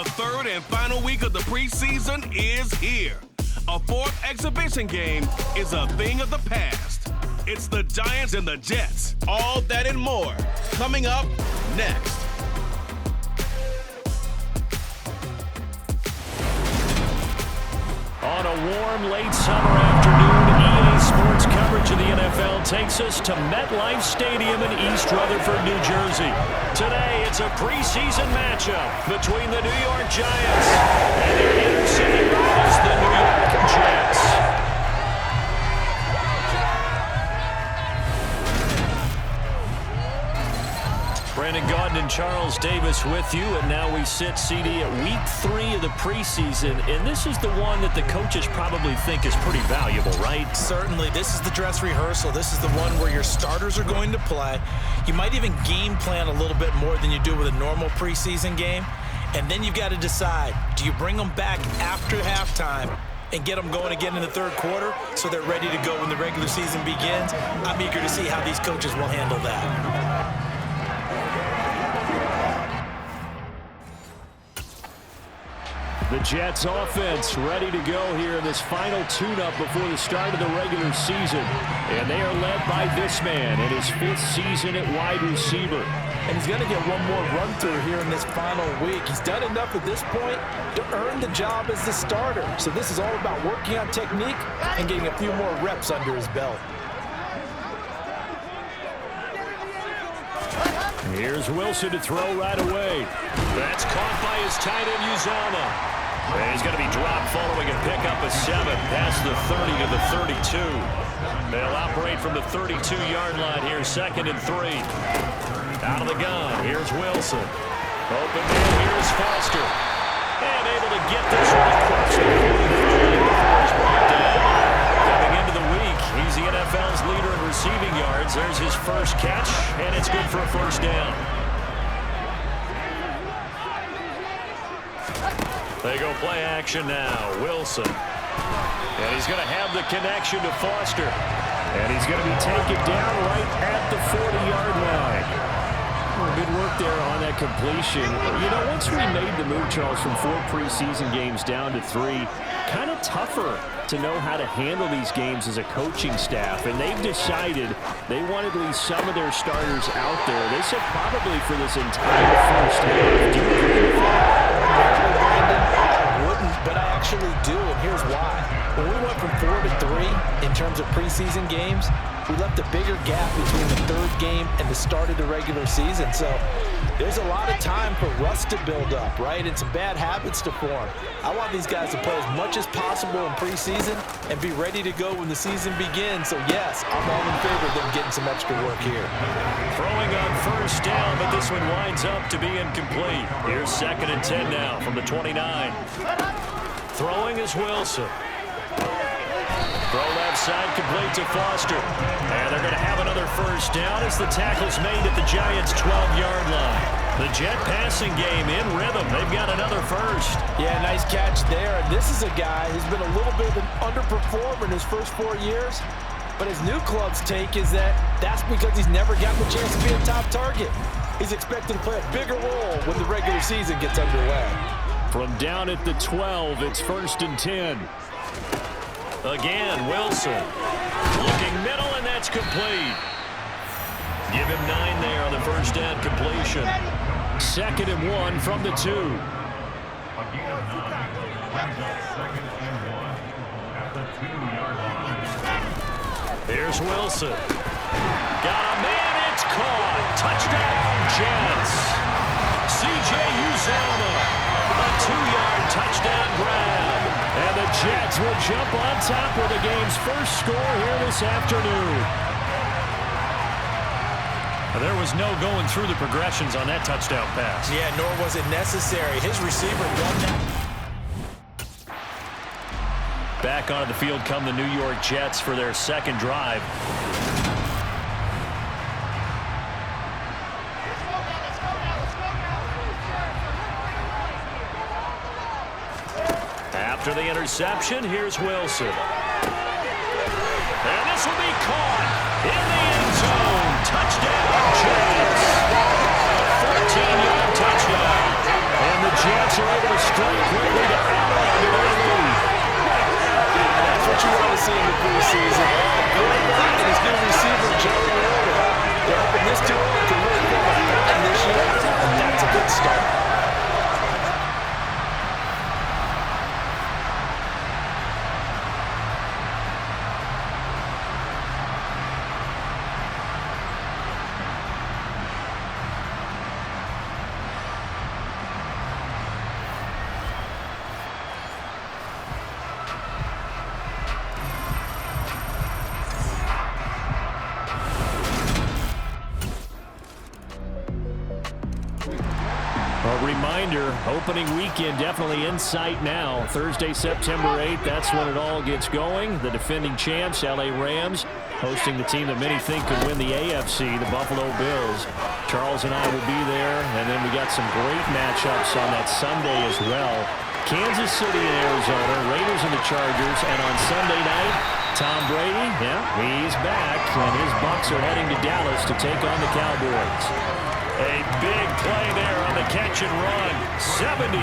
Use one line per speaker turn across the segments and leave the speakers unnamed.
The third and final week of the preseason is here. A fourth exhibition game is a thing of the past. It's the Giants and the Jets. All that and more coming up next.
On a warm late summer afternoon, EA Sports coverage of the NFL takes us to MetLife Stadium in East Rutherford, New Jersey. Today, it's a preseason matchup between the New York Giants and their inner city rivals, the New York Jets. Brandon Gaudin and Charles Davis with you, and now we sit, CD, at week 3 of the preseason, and this is the one that the coaches probably think is pretty valuable, right?
Certainly. This is the dress rehearsal. This is the one where your starters are going to play. You might even game plan a little bit more than you do with a normal preseason game, and then you've got to decide, do you bring them back after halftime and get them going again in the third quarter so they're ready to go when the regular season begins? I'm eager to see how these coaches will handle that.
The Jets offense ready to go here in this final tune-up before the start of the regular season. And they are led by this man in his 5th season at wide receiver.
And he's going to get one more run-through here in this final week. He's done enough at this point to earn the job as the starter. So this is all about working on technique and getting a few more reps under his belt.
Here's Wilson to throw right away. That's caught by his tight end, Uzomah. And he's going to be dropped following a pickup of 7 past the 30 to the 32. They'll operate from the 32-yard line here, 2nd and 3. Out of the gun, here's Wilson. Open field, here's Foster. And able to get this one across the 45 before he's brought down. Coming into the week, he's the NFL's leader in receiving yards. There's his first catch, and it's good for a first down. They go play action now. Wilson. And he's going to have the connection to Foster. And he's going to be taken down right at the 40-yard line. Well, good work there on that completion. You know, once we made the move, Charles, from 4 preseason games down to 3, kind of tougher to know how to handle these games as a coaching staff. And they've decided they wanted at least some of their starters out there. They said probably for this entire first half. Do you agree with that?
I wouldn't, but I actually do, and here's why. When we went from 4 to 3 in terms of preseason games, we left a bigger gap between the third game and the start of the regular season. So there's a lot of time for rust to build up, right, and some bad habits to form. I want these guys to play as much as possible in preseason and be ready to go when the season begins. So, yes, I'm all in favor of them getting some extra work here.
Throwing on first down, but this one winds up to be incomplete. Here's 2nd and 10 now from the 29. Throwing is Wilson. Throw left side complete to Foster. And they're going to have another first down as the tackle's made at the Giants' 12-yard line. The Jet passing game in rhythm. They've got another first.
Yeah, nice catch there. And this is a guy who's been a little bit of an underperformer in his first 4 years. But his new club's take is that's because he's never gotten the chance to be a top target. He's expected to play a bigger role when the regular season gets underway.
From down at the 12, it's 1st and 10. Again, Wilson. Looking middle, and that's complete. Give him 9 there on the first down completion. 2nd and 1 from the 2. Here's Wilson. Got a man, it's caught. Touchdown, Jets. C.J. Uzomah. A 2-yard touchdown grab. And the Jets will jump on top with the game's first score here this afternoon. There was no going through the progressions on that touchdown pass.
Yeah, nor was it necessary. His receiver won that.
Back onto the field come the New York Jets for their second drive. After the interception, here's Wilson. And this will be caught in the end zone. Touchdown, Jets. A 14-yard touchdown. And the Jets are able to strike quickly to add on to their lead.
That's what you want to see in the preseason. Glenn Wright and his new receiver, Joey Roder. They're hoping this duo can really form a pattern this year, and that's a good start.
A reminder, opening weekend definitely in sight now. Thursday, September 8th, that's when it all gets going. The defending champs, LA Rams, hosting the team that many think could win the AFC, the Buffalo Bills. Charles and I will be there, and then we got some great matchups on that Sunday as well. Kansas City and Arizona, Raiders and the Chargers, and on Sunday night, Tom Brady, yeah, he's back, and his Bucs are heading to Dallas to take on the Cowboys. A big play there on the catch and run. 73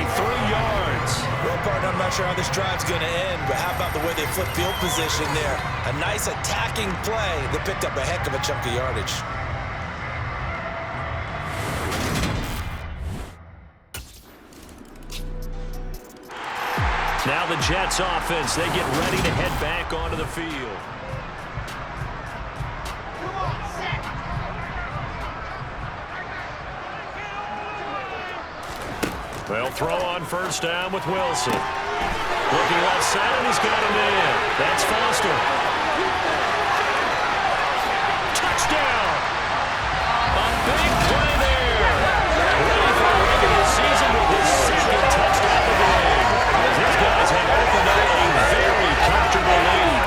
yards.
Well, partner, I'm not sure how this drive's going to end, but how about the way they flip field position there? A nice attacking play that picked up a heck of a chunk of yardage.
Now the Jets offense, they get ready to head back onto the field. They'll throw on first down with Wilson. Looking left side, and he's got him in. That's Foster. Touchdown! A big play there. Ready for the regular season with his second touchdown of the game. These guys have opened up a very comfortable lead.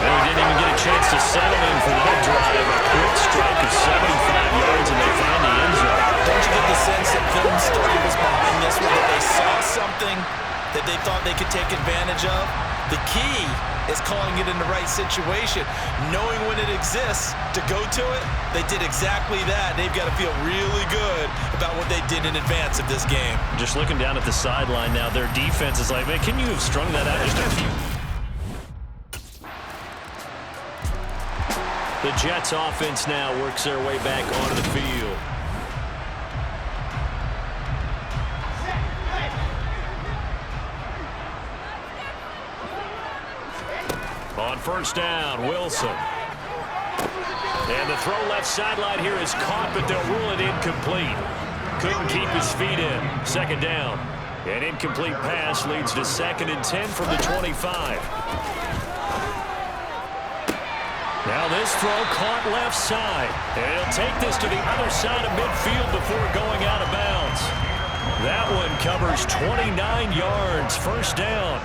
And he didn't even get a chance to settle in for that drive. A quick strike of 75 yards, and they find the end zone.
Don't you get the sense that film study was behind this one, that they saw something that they thought they could take advantage of? The key is calling it in the right situation, knowing when it exists to go to it. They did exactly that. They've got to feel really good about what they did in advance of this game.
Just looking down at the sideline now, their defense is like, man, can you have strung that out just a few? The Jets offense now works their way back onto the field. On first down, Wilson. And the throw left sideline here is caught, but they'll rule it incomplete. Couldn't keep his feet in. Second down. An incomplete pass leads to 2nd and 10 from the 25. Now this throw caught left side. And he'll take this to the other side of midfield before going out of bounds. That one covers 29 yards. First down.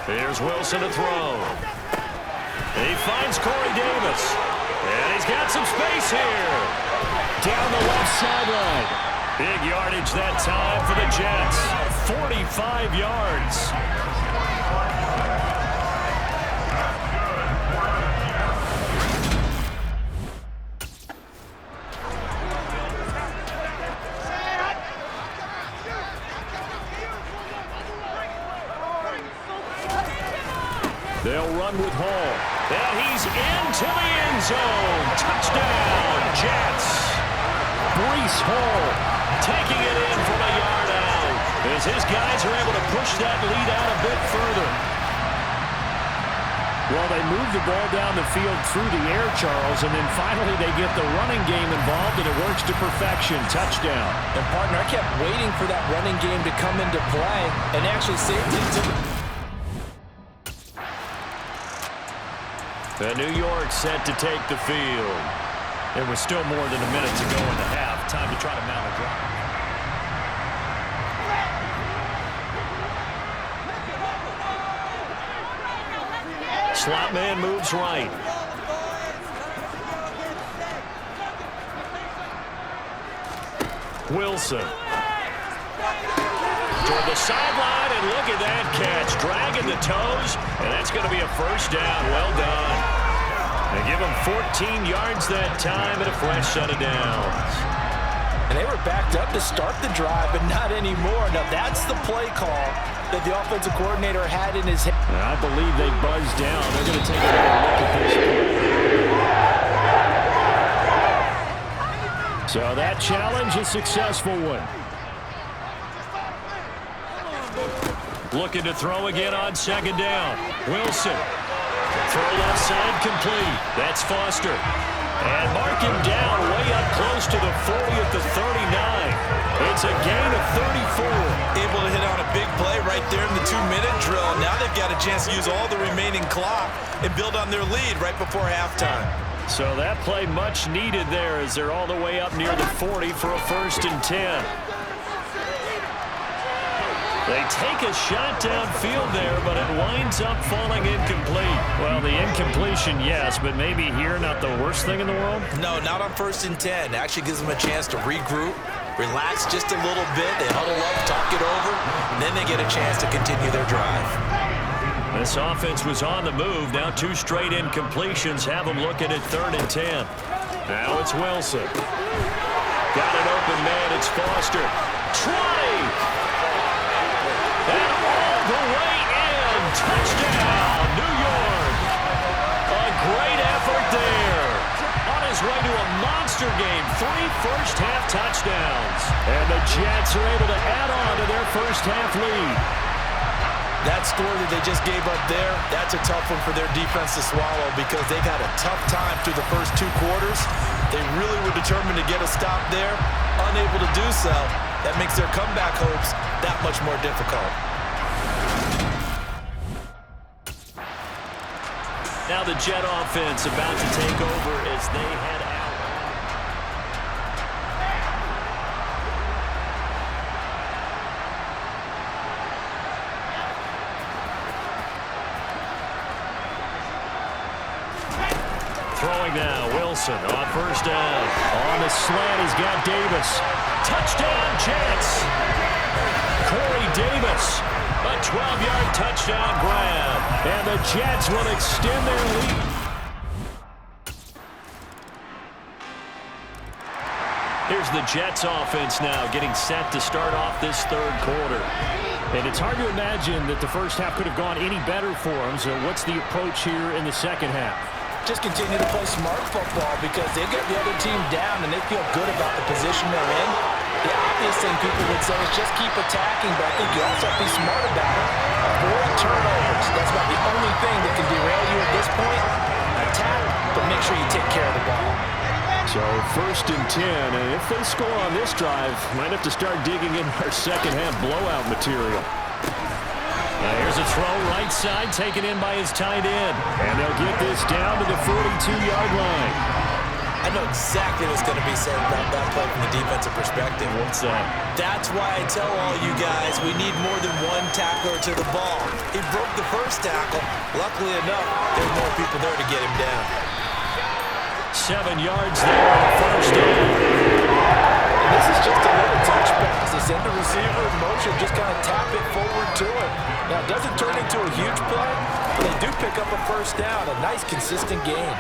Here's Wilson to throw. He finds Corey Davis. And he's got some space here. Down the left sideline. Big yardage that time for the Jets. 45 yards. They'll run with Hall. And he's into the end zone. Touchdown, Jets. Breece Hall taking it in from a yard out. As his guys are able to push that lead out a bit further. Well, they move the ball down the field through the air, Charles, and then finally they get the running game involved, and it works to perfection. Touchdown.
And, partner, I kept waiting for that running game to come into play and actually saved it to
the New York set to take the field. There was still more than a minute to go in the half. Time to try to mount a drive. Slot man moves right. Wilson. Toward the sideline, and look at that catch. Dragging the toes, and that's going to be a first down. Well done. They give him 14 yards that time and a fresh set of downs.
And they were backed up to start the drive, but not anymore. Now that's the play call that the offensive coordinator had in his head.
I believe they buzzed down. They're going to take another look at this play. So that challenge, a successful one. Looking to throw again on second down. Wilson. Throw left side complete. That's Foster. And mark him down way up close to the 40 at the 39. It's a gain of 34.
Able to hit on a big play right there in the 2-minute drill. Now they've got a chance to use all the remaining clock and build on their lead right before halftime.
So that play much needed there as they're all the way up near the 40 for a 1st and 10. They take a shot downfield there, but it winds up falling incomplete. Well, the incompletion, yes, but maybe here not the worst thing in the world?
No, not on 1st and 10. Actually gives them a chance to regroup, relax just a little bit. They huddle up, talk it over, and then they get a chance to continue their drive.
This offense was on the move. Now 2 straight incompletions have them looking at 3rd and 10. Now it's Wilson. Got an open man. It's Foster. Try! And all the way in. Touchdown, New York. A great effort there. On his way to a monster game. 3 first-half touchdowns. And the Jets are able to add on to their first-half lead.
That score that they just gave up there, that's a tough one for their defense to swallow because they've had a tough time through the first 2 quarters. They really were determined to get a stop there. Unable to do so. That makes their comeback hopes that much more difficult.
Now the Jet offense about to take over as they head out. Throwing now, Wilson on 1st down. On the slant, he's got Davis. Touchdown, Jets. Corey Davis. A 12-yard touchdown grab. And the Jets will extend their lead. Here's the Jets offense now getting set to start off this 3rd quarter. And it's hard to imagine that the first half could have gone any better for them. So what's the approach here in the second half?
Just continue to play smart football because they get the other team down and they feel good about the position they're in. The obvious thing people would say is just keep attacking, but I think you also have to be smart about it. Avoid turnovers. That's about the only thing that can derail you at this point. Attack, but make sure you take care of the ball.
So 1st and 10, and if they score on this drive, might have to start digging in our second half blowout material. Here's a throw right side taken in by his tight end. And they'll get this down to the 42-yard line.
I know exactly what's going to be said about that play from the defensive perspective.
What's that?
That's why I tell all you guys we need more than one tackler to the ball. He broke the first tackle. Luckily enough, there were more people there to get him down.
7 yards there on the 1st down.
And this is just a little touch pass. They send the receiver in motion, just kind of tap it forward to him. Now, it doesn't turn into a huge play, but they do pick up a 1st down. A nice, consistent gain.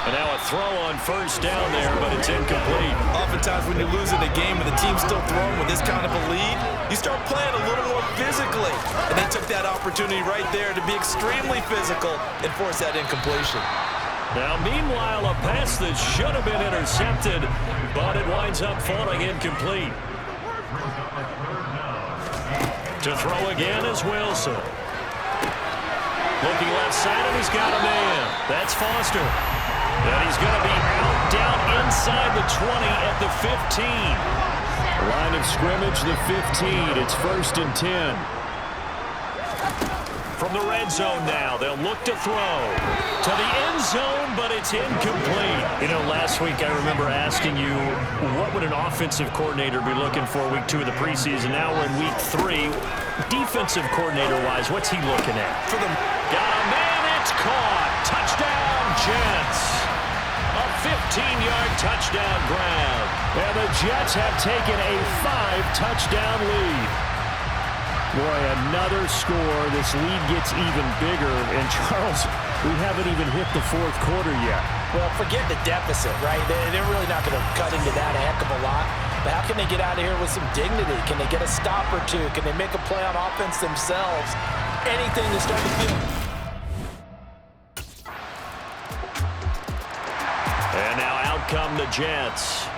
And now a throw on 1st down there, but it's incomplete.
Oftentimes when you're losing a game and the team's still throwing with this kind of a lead, you start playing a little more physically. And they took that opportunity right there to be extremely physical and force that incompletion.
Now, meanwhile, a pass that should have been intercepted, but it winds up falling incomplete. To throw again is Wilson. Looking left side, and he's got a man. That's Foster. And he's going to be out down inside the 20 at the 15. Line of scrimmage, the 15. It's 1st and 10. From the red zone now, they'll look to throw to the end zone, but it's incomplete. You know, last week I remember asking you, what would an offensive coordinator be looking for week 2 of the preseason? Now we're in week 3. Defensive coordinator-wise, what's he looking at?
For them.
Got a man, it's caught. Touchdown, Jets. A 15-yard touchdown grab. And the Jets have taken a 5-touchdown lead. Boy, another score. This lead gets even bigger. And, Charles, we haven't even hit the fourth quarter yet.
Well, forget the deficit, right? They're really not going to cut into that a heck of a lot. But how can they get out of here with some dignity? Can they get a stop or two? Can they make a play on offense themselves? Anything to start the field.
And now out come the Jets.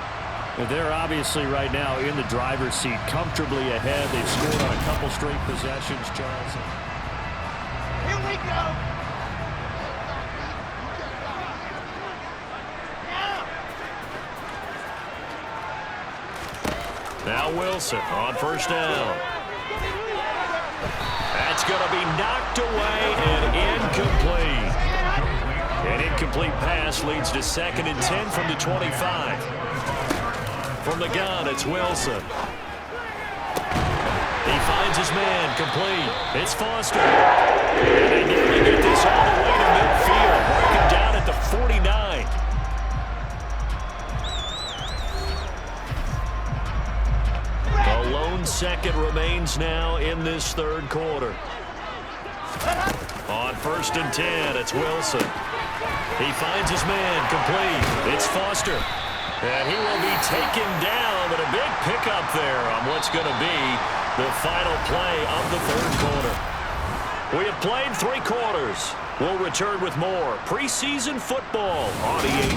They're obviously right now in the driver's seat, comfortably ahead. They've scored on a couple straight possessions, Charles.
Here we go.
Now Wilson on first down. That's going to be knocked away and incomplete. An incomplete pass leads to 2nd and 10 from the 25. From the gun, it's Wilson. He finds his man, complete. It's Foster. And they nearly get this all the way to midfield. Working down at the 49. A lone second remains now in this third quarter. On 1st and 10, it's Wilson. He finds his man, complete. It's Foster. And he will be taken down, but a big pickup there on what's going to be the final play of the third quarter. We have played 3 quarters. We'll return with more preseason football on EA.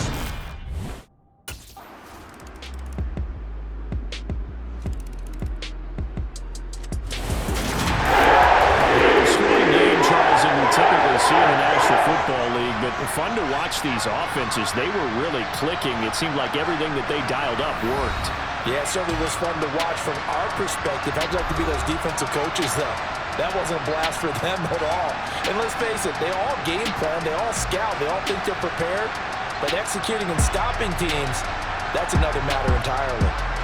Typically see in the National Football League, but fun to watch these offenses. They were really clicking. It seemed like everything that they dialed up worked.
Yeah, it certainly was fun to watch from our perspective. I'd like to be those defensive coaches, though. That wasn't a blast for them at all. And let's face it, they all game plan, they all scout, they all think they're prepared. But executing and stopping teams, that's another matter entirely.